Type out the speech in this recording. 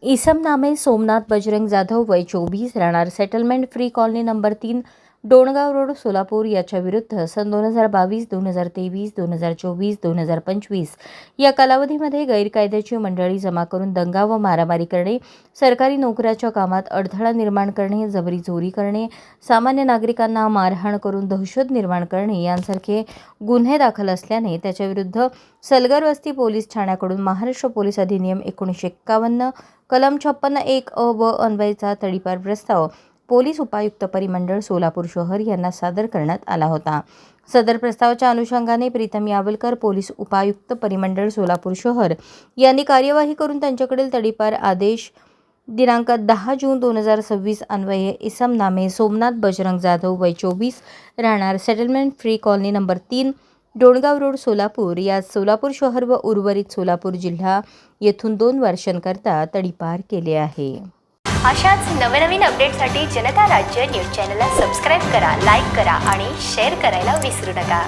इसम नामे सोमनाथ बजरंग जाधव वय 24 राहणार settlement free colony number 3 Dongaon road Solapur याच्या विरुद्ध सन 2022, 2023, 2024, 2025 या कालावधीमध्ये गैरकायद्याची मंडळी जमा करून दंगा व मारामारी करणे, सरकारी नोकऱ्याच्या कामात अडथळा निर्माण करणे, जबरी चोरी करणे, सामान्य नागरिकांना मारहाण करून दहशत निर्माण करणे यांसारखे गुन्हे दाखल असल्याने त्याच्याविरुद्ध सलगर वस्ती पोलीस ठाण्याकडून महाराष्ट्र पोलीस अधिनियम 1951 कलम 56(1) अ व अन्वयचा तडीपार प्रस्ताव पोलीस उपायुक्त परिमंडळ सोलापूर शहर यांना सादर करण्यात आला होता। सदर प्रस्तावाच्या अनुषंगाने प्रीतम यावलकर पोलीस उपायुक्त परिमंडळ सोलापूर शहर यांनी कार्यवाही करून त्यांच्याकडील तडीपार आदेश दिनांक 10 जून 2026 अन्वये इसम नामे सोमनाथ बजरंग जाधव वय 24 राहणार settlement free colony number 3 Dongaon road Solapur या सोलापूर शहर व उर्वरित सोलापूर जिल्हा येथून 2 वर्षांकरता तडीपार केले आहे। अशाच नवनवीन अपडेटसाठी जनता राज्य न्यूज चॅनलला सबस्क्राईब करा, लाईक करा आणि शेअर करायला विसरू नका।